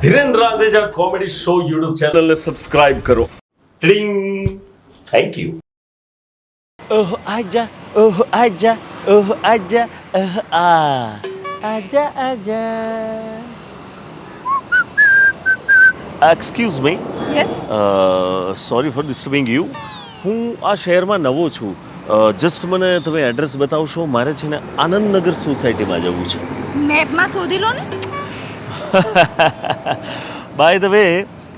Dhiren Randeja comedy show YouTube ચેનલને subscribe કરો. ટિંગ. Thank you. ઓહ આજા, ઓહ આજા, ઓહ આજા, આજા આજા. Excuse me. Yes. Sorry for disturbing you. હું આ શહેરમાં નવો છું. જસ્ટ મને તમે એડ્રેસ બતાવશો? મારે છે ને આનંદનગર સોસાયટીમાં જવું છે. મેપમાં શોધી લો ને. બાય ધ વે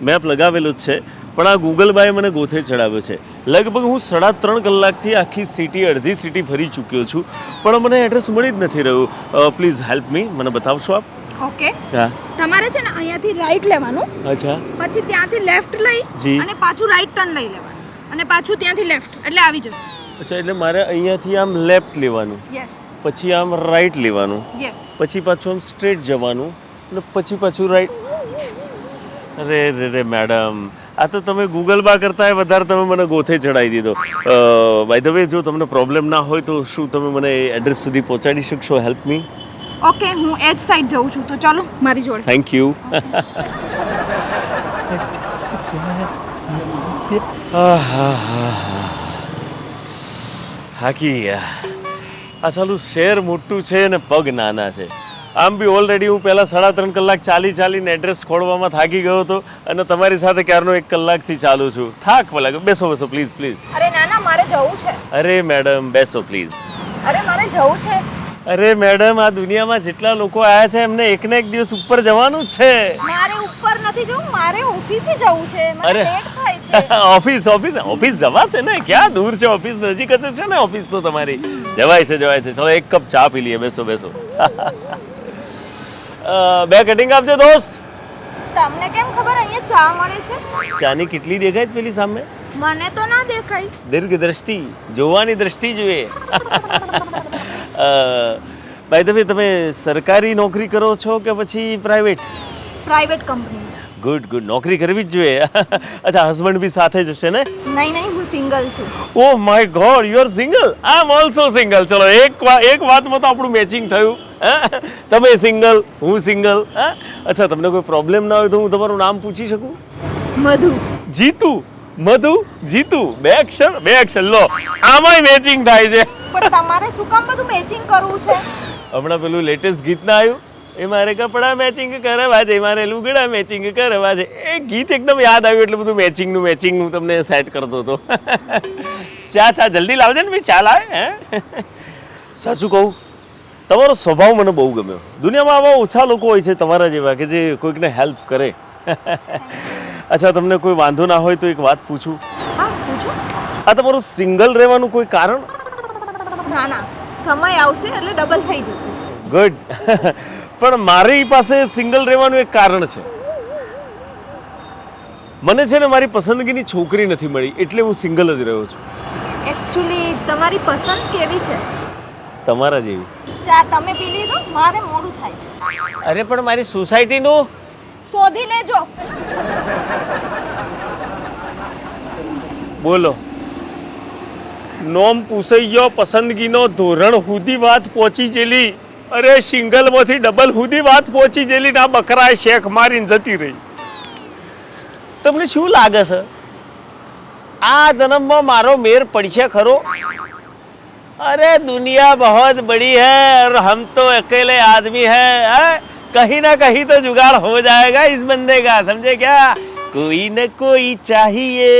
મેપ લગાવેલો જ છે, પણ આ ગૂગલ બાય મને ગોથે ચડાવ્યો છે. લગભગ હું 3.5 કલાકથી આખી સિટી, અડધી સિટી ફરી ચૂક્યો છું, પણ મને એડ્રેસ મળી જ નથી રહ્યું. Please help me. મને બતાવશો આપ? ઓકે. હા. તમારે છે ને અહીંયાથી રાઈટ લેવાનું, અચ્છા. પછી ત્યાંથી લેફ્ટ લઈ જી. અને પાછું રાઈટ ટર્ન લઈ લેવાનું અને પાછું ત્યાંથી લેફ્ટ એટલે આવી જશે. અચ્છા, એટલે મારે અહીંયાથી આમ લેફ્ટ લેવાનું, યસ પછી આમ રાઈટ લેવાનું, યસ. પછી પાછું આમ સ્ટ્રેટ જવાનું અને પછી પાછું રાઈટ. અરે રે રે મેડમ, આ તો તમે ગૂગલ બા કરતા વધારે તમે મને ગોથે ચડાવી દીધો. બાય ધ વે, જો તમને પ્રોબ્લેમ ના હોય તો શું તમે મને એડ્રેસ સુધી પહોંચાડી શકશો? Help me. ઓકે, હું એ જ સાઈડ જઉં છું, તો ચાલો મારી જોડે. Thank you. થાકી ગયા. આ સાલું શહેર મોટું છે ને પગ નાના છે. આમ બી ઓલરેડી હું પહેલાં 3.5 કલાક ચાલીને એડ્રેસ ખોળવામાં થાકી ગયો હતો, અને તમારી સાથે ક્યારનો 1 કલાકથી ચાલુ છું. થાક લાગે. બેસો બેસો પ્લીઝ પ્લીઝ. અરે ના ના, મારે જવું છે. અરે મેડમ બેસો પ્લીઝ. અરે મારે જવું છે. અરે મેડમ, આ દુનિયામાં જેટલા લોકો આવ્યા છે એમને એકને એક દિવસ ઉપર જવાનું જ છે. મારે ઉપર નથી જવું, મારે ઓફિસે જવું છે. મને અરે. લેટ થાય છે. ઓફિસ જવાશે ને? ક્યાં દૂર છે ઓફિસ? નજીક જ છે ને ઓફિસ તો તમારી. જવાય છે. ચલો એક કપ ચા પી લઈએ. બેસો. 2 કટિંગ આપજો દોસ્ત. તમને કેમ ખબર અહીંયા ચા મળે છે? ચાની કેટલી દેખાય છે પેલી સામે? મને તો ના દેખાય. દીર્ઘ દ્રષ્ટિ, જોવાની દ્રષ્ટિ જોઈએ. બાય ધ વે, તમે સરકારી નોકરી કરો છો કે પછી પ્રાઇવેટ? Private company. ગુડ. નોકરી કરવી જ જોઈએ. અચ્છા, હસબન્ડ બી સાથે જ હશે ને? નહીં, હું સિંગલ છું. Oh my God, you are single. I am also single. ચલો એક વાતમાં તો આપણું મેચિંગ થયું. તમે સિંગલ, હું સિંગલ. અચ્છા, તમને કોઈ પ્રોબ્લેમ ના હોય તો હું તમારું નામ પૂછી શકું? મધુ. જીતુ. મધુ, જીતુ. બે અક્ષર. લો, આમાંય મેચિંગ થાય છે. પણ તમારે શું કામ બધું મેચિંગ કરવું છે? હમણાં પેલું લેટેસ્ટ ગીત ના આવ્યું? એ મારે કપડા મેચિંગ કરવા છે, મારે લુગડા મેચિંગ કરવા છે. એ ગીત એકદમ યાદ આવ્યું એટલે બધું મેચિંગનું તમને સેટ કરતો હતો. ચા જલ્દી લાવજે ને ભાઈ. ચા લાવે. સાચું કહું, તમારો સ્વભાવ મને બહુ ગમ્યો. દુનિયામાં આવા ઓછા લોકો હોય છે તમારા જેવા કે જે કોઈકને હેલ્પ કરે. અચ્છા, તમને કોઈ વાંધો ના હોય તો એક વાત પૂછું? હા, પૂછો. આ તમારું સિંગલ રહેવાનું કોઈ કારણ? ના, સમય આવશે એટલે ડબલ થઈ જશે. ગુડ. પણ મારી પાસે સિંગલ રહેવાનું એક કારણ છે. મને છે ને મારી પસંદગીની છોકરી નથી મળી, એટલે હું સિંગલ જ રહ્યો છું. એકચ્યુઅલી તમારી પસંદ કેવી છે? તમારા જેવી. ચા તમે પી લીધો, મારે મોડું થાય છે. અરે પણ મારી સોસાયટીનું શોધી લેજો. બોલો. નોમ પૂછાઈ ગયો, પસંદગીનો ધોરણ સુધી વાત પહોંચી ગયેલી. અરે સિંગલમાંથી ડબલ સુધી વાત પહોંચી ગયેલી ના બકરાએ શેખ મારીને જતી રહી. તમને શું લાગે છે આ જન્મમાં મારો મેર પડશે ખરો? અરે દુનિયા બહોત બડી है और हम तो अकेले आदमी है. कहीं ना कहीं तो जुगाड़ हो जाएगा इस बंदे का. समझे क्या? कोई न कोई चाहिए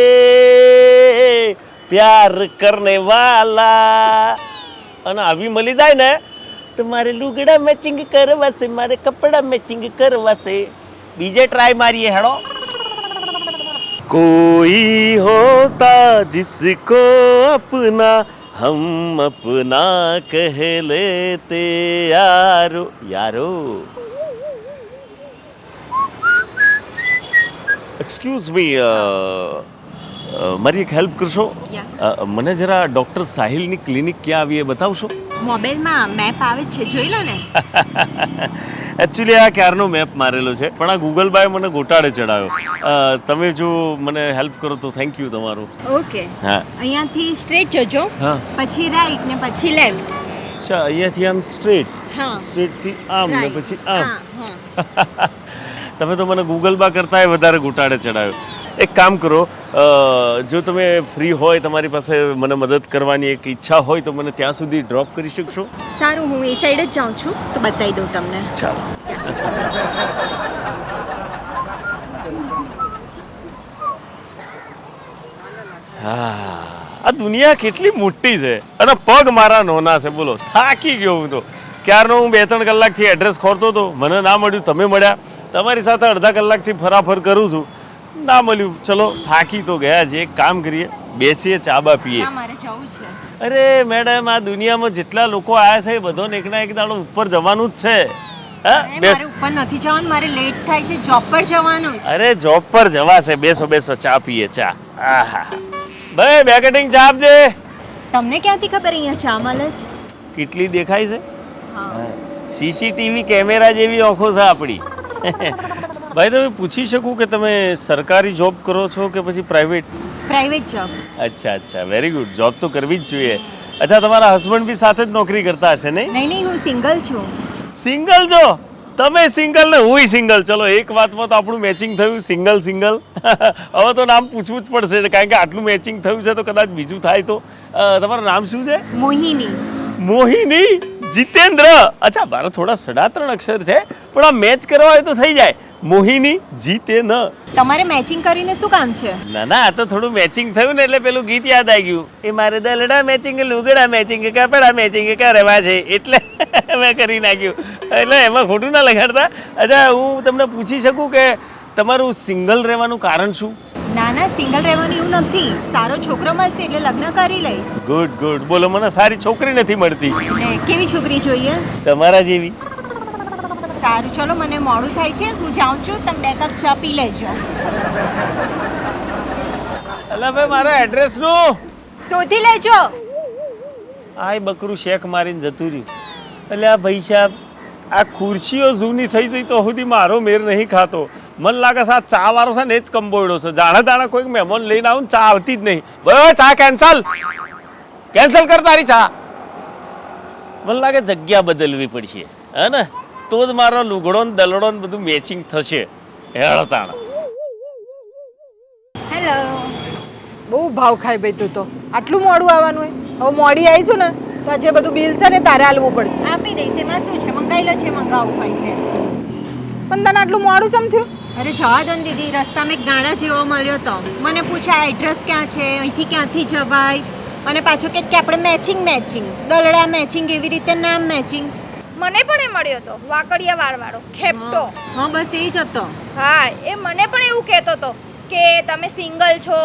प्यार करने वाला. અને આવી મળી જાય ને તો મારે લુગડા મેચિંગ કરવા છે, મારે કપડા મેચિંગ કરવા છે. બીજે ટ્રાય મારીએ. હેડો. कोई होता जिसको अपना हम अपना कह लेते यारो. એક્સક્યુઝ મી, મારી એક હેલ્પ કરશો? મને જરા ડૉક્ટર સાહિલની ક્લિનિક ક્યાં આવી એ બતાવશો? મોબાઈલમાં મેપ આવે છે, જોઈ લો ને. એકચ્યુઅલી આ ક્યારનો મેપ મારેલો છે, પણ આ ગૂગલ બાય મને ગોટાળે ચડાવ્યો. તમે જો મને હેલ્પ કરો તો થેન્ક યુ તમારું. ઓકે. હા. અહીંયાથી સ્ટ્રેટ જજો, હા. પછી રાઈટ ને પછી લેફ્ટ. અચ્છા, અહીંયાથી આમ સ્ટ્રેટ, હા. સ્ટ્રેટથી આમ ને પછી આમ. હા. તમે તો મને ગૂગલમાં કરતાંય વધારે ઘૂંટાડે ચડાવ્યો. એક કામ કરો, જો તમે ફ્રી હોય, તમારી પાસે મને મદદ કરવાની એક ઈચ્છા હોય તો મને ત્યાં સુધી ડ્રોપ કરી શકશો? સારું, હું એ સાઈડ જ જાઉં છું તો બતાવી દઉં તમને. ચાલો. હા, આ દુનિયા કેટલી મોટી છે અને પગ મારા નોના છે. બોલો, થાકી ગયો હું તો. ક્યારનો હું 2-3 કલાકથી એડ્રેસ ખોરતો હતો, મને ના મળ્યું, તમે મળ્યા. તમારી સાથે અડધા કલાકથી ફરાફર કરું છું, ના મળ્યું. ચલો, થાકી તો ગયા છે. એક કામ કરીએ, બેસીએ, ચા બા પીએ. મારે જવું છે. અરે મેડમ, આ દુનિયામાં જેટલા લોકો આવ્યા છે એ બધાને એકના એક દાડો ઉપર જવાનું જ છે. મારે ઉપર નથી જવાનું, મારે લેટ થાય છે, જોબ પર જવાનું. અરે જોબ પર જવાશે. બેસો બેસો, ચા પીએ. ચા. આહા, ભાઈ બેકેટિંગ ચા આપજે. તમને ક્યાંથી ખબર અહીંયા ચા મળે છે? કેટલી દેખાય છે? હા, સીસીટીવી કેમેરા જેવી આંખો છે આપણી. ભાઈ, તમે પૂછી શકું કે તમે સરકારી જોબ કરો છો કે પછી પ્રાઇવેટ? Private job. અચ્છા અચ્છા, વેરી ગુડ. જોબ તો કરવી જ જોઈએ. અચ્છા, તમારા હસબન્ડ બી સાથે જ નોકરી કરતા હશે નહીં? નહીં, હું સિંગલ છું. સિંગલ છો તમે? સિંગલ ને હુંય સિંગલ. ચલો, એક વાતમાં તો આપણું મેચિંગ થયું. Single single. હવે તો નામ પૂછવું જ પડશે, કારણ કે આટલું મેચિંગ થયું છે તો કદાચ બીજું થાય તો. તમારું નામ શું છે? મોહિની. મોહિની? જીતેન્દ્ર? અચ્છા, મારા થોડા 3.5 અક્ષર છે, પણ આ મેચ કરવા હોય તો થઈ જાય. મોહિની જીતેન. તમારે મેચિંગ કરીને શું કામ છે? ના ના, આ તો થોડું મેચિંગ થયું ને એટલે પેલું ગીત યાદ આવી ગયું. એ મારે દલડા મેચિંગ, લુગડા મેચિંગ, કપડા મેચિંગ કરવા છે એટલે મેં કરી નાખ્યું. એટલે એમાં ખોટું ના લગાડતા. અચ્છા, હું તમને પૂછી શકું કે તમારું સિંગલ રહેવાનું કારણ શું? ના ના, સિંગલ રહેવાનું એવું નથી. સારો છોકરો મળશે એટલે લગ્ન કરી લઈશ. Good good. બોલો, મને સારી છોકરી નથી મળતી. ને કેવી છોકરી જોઈએ? તમારા જેવી. સારું, ચલો, મને મોડું થાય છે, હું જાઉં છું. તમે 2 કપ ચા પી લેજો. અલા ભાઈ, મારા એડ્રેસ નું શોધી લેજો. આય બકરું શેક મારીને જતું રહ્યું. એટલે આ ભાઈ સાહેબ, આ ખુરશીઓ જૂની થઈ ગઈ તો સુધી મારો મેર નહીં ખાતો. મને લાગે છે આ ચા વાળો છે ને એ જ કંબોયડો છે. જાણે જાણે કોઈક મહેમાન લઈને આવું, ચા આવતી જ નહીં. બરાબર, ચા કેન્સલ કર તારી ચા. મને લાગે જગ્યા બદલવી પડશે, હે ને? તો જ મારો લુગડો ને દલડો ને બધું મેચિંગ થશે. હેળતાણ. હેલો. બહુ ભાવ ખાય ભાઈ તું તો. આટલું મોડું આવવાનું હોય? હવે મોડી આવી છું ને તો આ જે બધું બિલ છે ને તારે હાલવું પડશે. આપી દઈશ, એમાં શું છે? મંગાવી લો, છે મંગાવવું હોય તે. પણ તને આટલું મોડું ચમ થયું? અરે જવા દો ને દીદી, રસ્તામાં એક ગાડા જેવો મળ્યો તો. મને પૂછ્યા એડ્રેસ ક્યાં છે, અહીંથી ક્યાંથી જવાય, અને પાછું કે આપણે મેચિંગ, દલડા મેચિંગ, એવી રીતે નામ મેચિંગ. મને પણ એ મળ્યો હતો, વાકડિયા વાળવાળો ખેપટો. હા, બસ એ જ હતો. હા, એ મને પણ એવું કહેતો હતો કે તમે સિંગલ છો,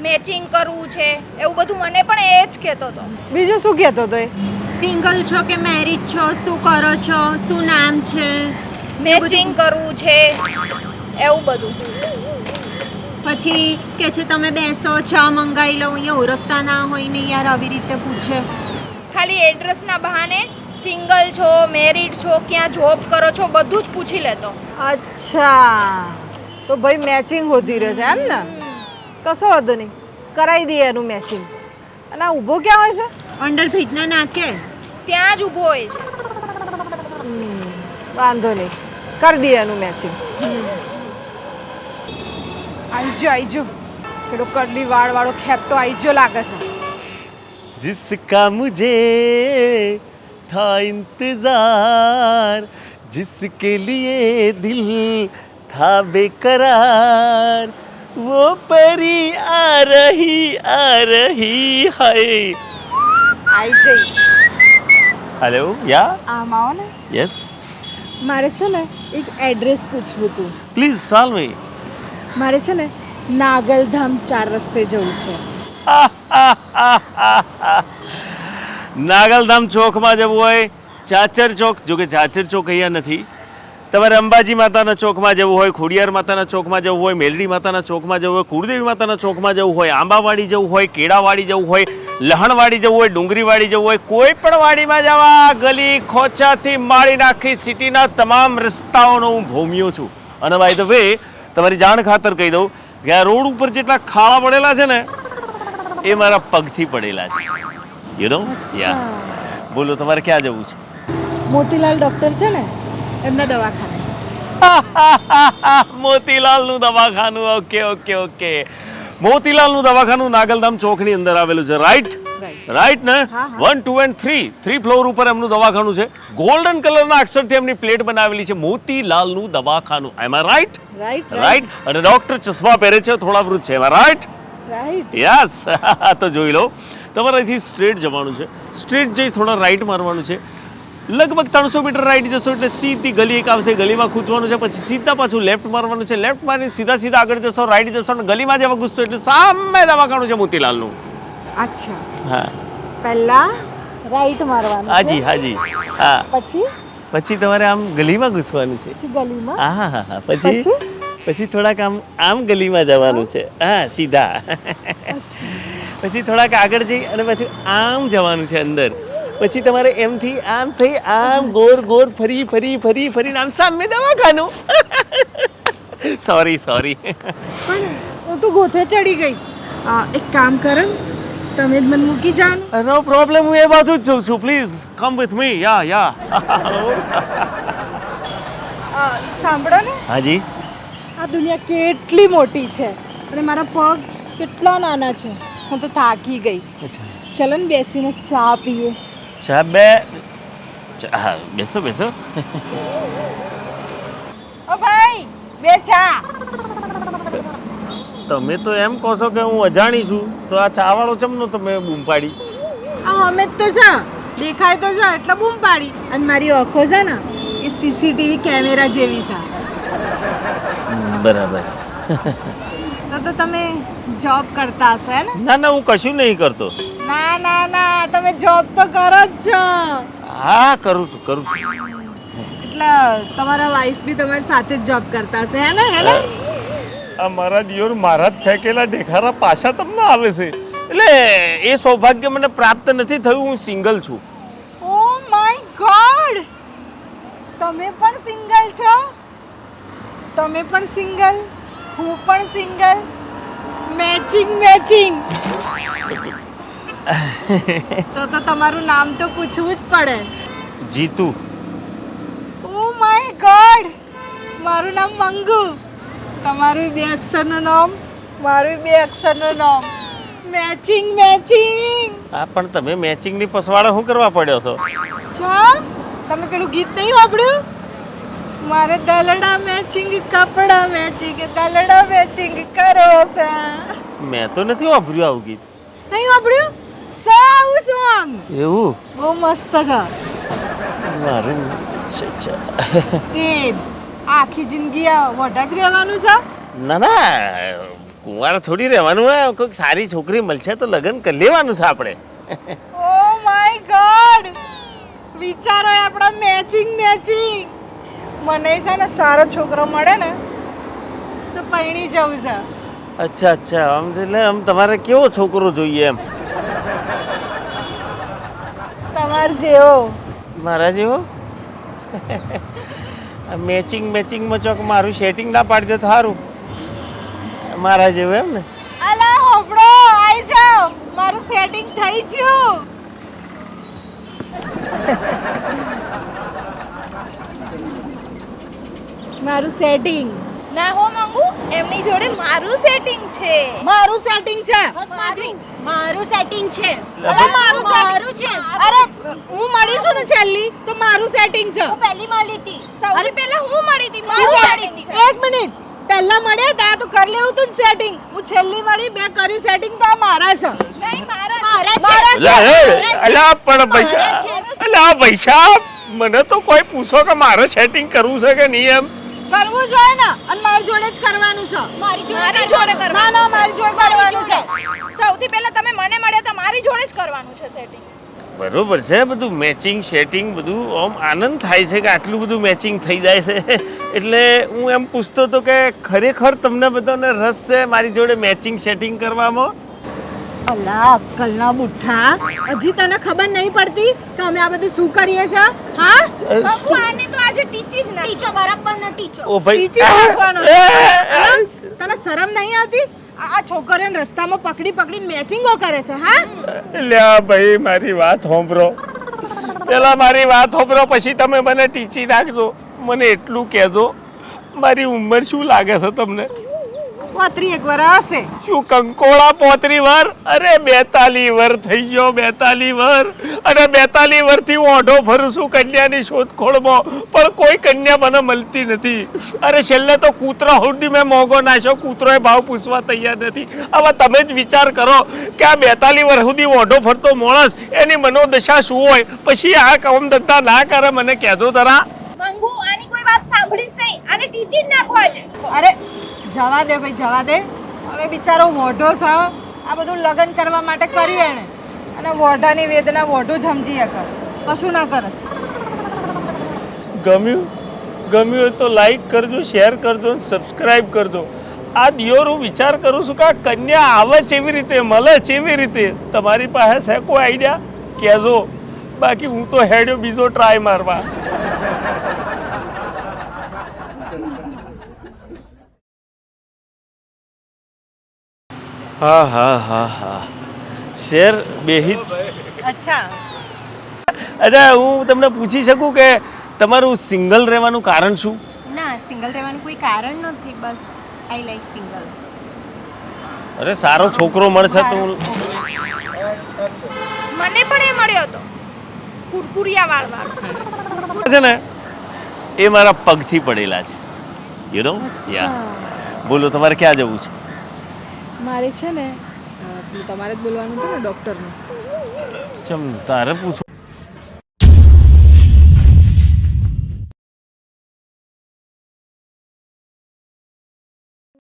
મેચિંગ કરવું છે, એવું બધું મને પણ એ જ કહેતો હતો. બીજું શું કહેતો હતો એ? સિંગલ છો કે મેરિડ છો, શું કરો છો, શું નામ છે, મેચિંગ કરવું છે, એવું બધું. પછી કે છે તમે બેસો, ચા મંગાવી લો. અહીંયા ઓળખતા ના હોય ને યાર, આવી રીતે પૂછે. ખાલી એડ્રેસના બહાને સિંગલ છો, મેરિડ છો, ક્યાં જોબ કરો છો, બધું જ પૂછી લેતો. અચ્છા, તો ભાઈ મેચિંગ હોતી રહે છે એમ ને? કશો વાંધો નહીં, કરાવી દઈએ એનું મેચિંગ. અને આ ઊભો ક્યાં હોય છે? અંડરબ્રિજના નાકે. ત્યાં જ ઊભો હોય છે. વાંધો નહીં, કરી દઈએ એનું મેચિંગ. આઈજો પેલો કરલી વાળવાળો ખેપટો આઈજો લાગે છે. जिसका मुझे था इंतजार, जिसके लिए दिल था बेकरार, वो परी आ रही है. આઈ જઈ. हेलो, या આમ આવો ને. यस મારે છે ને એક એડ્રેસ પૂછવું હતું. Please tell me. મારે છે ને નાગલધામ 4 રસ્તે જવું છે. નાગલધામ ચોકમાં જવું હોય, ચાચર ચોક, જો કે ચાચર ચોક અહીંયા નથી. તમારે અંબાજી માતાના ચોકમાં જવું હોય, ખોડિયાર માતાના ચોકમાં જવું હોય, મેલડી માતાના ચોકમાં જવું હોય, કુળદેવી માતાના ચોકમાં જવું હોય, આંબાવાડી જવું હોય, કેળાવાડી જવું હોય, લહણવાડી જવું હોય, ડુંગરીવાડી જવું હોય, કોઈ પણ વાડીમાં જવા, ગલી ખોચાથી માળી નાખી સિટીના તમામ રસ્તાઓનો હું ભોમિયો છું. અને બાય ધ વે, તમારી જાણ ખાતર કહી દઉં કે આ રોડ ઉપર જેટલા ખાડા પડેલા છે ને એ મારા પગથી પડેલા છે. You know? યા. બોલો, તમારે ક્યાં જવું છે? મોતીલાલ ડૉક્ટર છે ને એમના દવાખાને. મોતીલાલનું દવાખાનું. Okay okay okay. મોતીલાલનું દવાખાનું નાગલધામ ચોકની અંદર આવેલું છે, રાઈટ? રાઈટ ને? 1, 2 and 3 ફ્લોર ઉપર એમનું દવાખાનું છે. ગોલ્ડન કલરના અક્ષરથી એમની પ્લેટ બનાવેલી છે, મોતીલાલનું દવાખાનું. એમ આઈ રાઈટ? રાઈટ. અને ડોક્ટર ચશ્મા પહેરે છે, થોડા વૃદ્ધ છે. એમ આઈ રાઈટ? યસ. તો જોઈ લો, તમારે અહીંથી સ્ટ્રેટ જવાનું છે. સ્ટ્રેટ જઈ થોડા રાઈટ મારવાનું છે. લગભગ 300 મીટર રાઈટ જશો એટલે સીધી ગલી એક આવશે, ગલીમાં ખૂંચવાનું છે. પછી સીધા પાછું લેફ્ટ મારવાનું છે. લેફ્ટ મારીને સીધા આગળ જશો, રાઈટ જશો અને ગલીમાં જેવા ઘૂસશો એટલે સામે દવાખાનું છે મોતીલાલનું. અચ્છા, હા પહેલા રાઈટ મારવાનું છે, હાજી હાજી. હા, પછી તમારે આમ ગલીમાં ઘૂસવાનું છે. ગલીમાં, હા. પછી થોડાક આમ ગલીમાં જવાનું છે. હા, સીધા. પછી થોડાક આગળ જઈ અને પછી આમ જવાનું છે અંદર. પછી તમારે એમથી આમ થઈ આમ ગોર ફરીને આમ સામે દવાખાનું. સોરી. પણ હું તો ગોથે ચડી ગઈ. એક કામ કરો, તમે જ મને મૂકી જાઓ. નો પ્રોબ્લેમ, હું એ બાજુ જ જઉં છું. Please come with me. Yeah. સાંભળો ને, હાજી. આ દુનિયા કેટલી મોટી છે અને મારા પગ કેટલા નાના છે. હું તો થાકી ગઈ. ચલો ને બેસીને ચા પીએ. ચા બેસો. ઓ ભાઈ, બે ચા. તમે તો એમ કહો છો કે હું અજાણી છું, તો આ ચા વાળો ચમનો તમે બૂમ પાડી? અમે જ તો છે, દેખાય તો છે એટલે બૂમ પાડી. અને મારી આંખો છે ને એ સીસીટીવી કેમેરા જેવી છે. બરાબર. તો તમે જોબ કરતા હશો હે ને? ના, હું કશું નહીં કરતો. ના, તમે જોબ તો કરો જ છો. હા, કરું છું. એટલે તમારા વાઈફ બી તમારી સાથે જ જોબ કરતા હશે હે ને? આ મારા દિયોર મારા જ ફેંકેલા ઢેખારા પાછા તમને આવે છે. એટલે એ સૌભાગ્ય મને પ્રાપ્ત નથી થયું. હું સિંગલ છું. ઓ માય ગોડ, તમે પણ સિંગલ છો? તમે પણ સિંગલ, હું પણ સિંગલ. મેચિંગ. તો તમારું નામ તો પૂછવું જ પડે. જીતુ. ઓ માય ગોડ, મારું નામ મંગુ. તમારું 2 અક્ષરનું નામ, મારું 2 અક્ષરનું નામ. મેચિંગ. હા, પણ તમે મેચિંગની પસવાડા શું કરવા પડ્યો છો? તમે પેલું ગીત નહીં વાપર્યું? મારે દલડા મેચિંગ, કપડા મેચિંગ, દલડા મેચિંગ કરો છે. મેં તો નથી વાપર્યું આવું ગીત. નહીં વાપર્યું? સાવું સોંગ એવું? બહુ મસ્ત છે. મારું તે આખી જિંદગી વઢા જ રહેવાનું છે? ના, કુંવાર થોડી રહેવાનું હોય. કોઈક સારી છોકરી મળશે તો લગ્ન કરી લેવાનું છે આપણે. ઓ માય ગોડ, વિચારો આપણા મેચિંગ. મને છે ને સારો છોકરો મળે ને તો પૈણી જવું છે. અચ્છા. આમ તમારે કેવો છોકરો જોઈએ એમ? તમાર જેવો. મારા જેવો? મેચિંગમાં ચોક મારું સેટિંગ ના પાડી દે તો સારું. મારા જેવું એમ ને? અલા હોબળો, આઈ જાઓ, મારું સેટિંગ થઈ ગયું. મારું સેટિંગ ના હો મંગુ, એમની જોડે મારું સેટિંગ છે. મારું સેટિંગ છે. મારું સેટિંગ છે. અલા મારું છે. અરે હું મળી છું ને છેલ્લી, તો મારું સેટિંગ છે. પહેલી મળી હતી. સૌથી પહેલા હું મળી હતી, મારું સેટિંગ છે. એક મિનિટ, પહેલા મળ્યા તા તો કરી લેવું તું સેટિંગ. હું છેલ્લી મળી, 2 કર્યું સેટિંગ તો આ મારા છે. નહીં, મારા પૈસા મને તો કોઈ પૂછો કે મારે સેટિંગ કરવું છે કે નહીં એમ? કરવું જોઈએ ને, અને મારી જોડે જ કરવાનું છે. મારી જોડે કરવાનું. ના, મારી જોડે કરવાનું છે. સૌથી પહેલા તમે મને મળ્યા તો મારી જોડે જ કરવાનું છે સેટિંગ. બરોબર છે, બધું મેચિંગ સેટિંગ બધું. આમ આનંદ થાય છે કે આટલું બધું મેચિંગ થઈ જાય છે. એટલે હું એમ પૂછતો હતો કે ખરેખર તમને બધાને રસ છે મારી જોડે મેચિંગ સેટિંગ કરવામાં? અલા અક્કલના બુઠ્ઠા, હજી તને ખબર નહીં પડતી કે અમે આ બધું શું કરીએ છે? હા, બાપુ આને તો આજે ટીચી જ ના. ટીચો બરાબર ન ટીચો. ઓ ભાઈ, ટીચી રાખવાનો છે. તને શરમ નહીં આવતી? આ છોકરીઓને રસ્તામાં પકડીને મેચિંગો કરે છે. હા, લ્યા ભાઈ, મારી વાત સાંભળો. પેલા મારી વાત સાંભળો, પછી તમે મને ટીચી નાખજો. મને એટલું કહેજો, મારી ઉંમર શું લાગે છે તમને? 31 વર્ષ હશે. શું કંકોળા 35 વર? અરે 42 વર થઈ ગયો, 42 વર. અને 42 વરથી હું ઓઢો ફરું છું કન્યાની શોધખોળમાં, પણ કોઈ કન્યા મને મળતી નથી. અરે છેલ્લે તો કૂતરા સુધી મેં મોંઘો નાખ્યો, કૂતરોએ ભાવ પૂછવા તૈયાર નથી. હવે તમે જ વિચાર કરો કે આ 42 વર સુધી ઓઢો ફરતો માણસ એની મનોદશા શું હોય? પછી આ કામ ધંધા ના કરે મને કહેતો તરા. મંગુ આની કોઈ વાત સાંભળીશ નહીં, આને ટીચી જ નાખવા છે. અરે જવા દે ભાઈ, જવા દે. હવે બિચારો મોઢો છે, આ બધું લગ્ન કરવા માટે કર્યું એણે, અને મોઢાની વેદના મોઢું જ સમજી શકે, કશું ના કરસ. ગમ્યું હોય તો લાઈક કરજો, શેર કરજો, સબસ્ક્રાઈબ કરજો. આ દિયોર હું વિચાર કરું છું કે આ કન્યા આવે કેવી રીતે, મળે કેવી રીતે? તમારી પાસે છે કોઈ આઈડિયા? કહેજો. બાકી હું તો હેડ્યો બીજો ટ્રાય મારવા. હા શેર બેહી. અચ્છા, અચ્છા, હું તમને પૂછી શકું કે તમારું સિંગલ રહેવાનું કારણ શું? ના સિંગલ રહેવાનું કોઈ કારણ નથી, બસ આઈ લાઈક સિંગલ. અરે સારો છોકરો મળશે તો હું મને પણ એ મળ્યો હતો, કુરકુરિયા વાળવા. છે ને એ મારા પગથી પડેલા છે. You know? યા. બોલો તમારે ક્યાં જવું છે? મારે છે ને તમારે જ બોલવાનું હતું ને ડૉક્ટરનું. ચમ તારે પૂછો.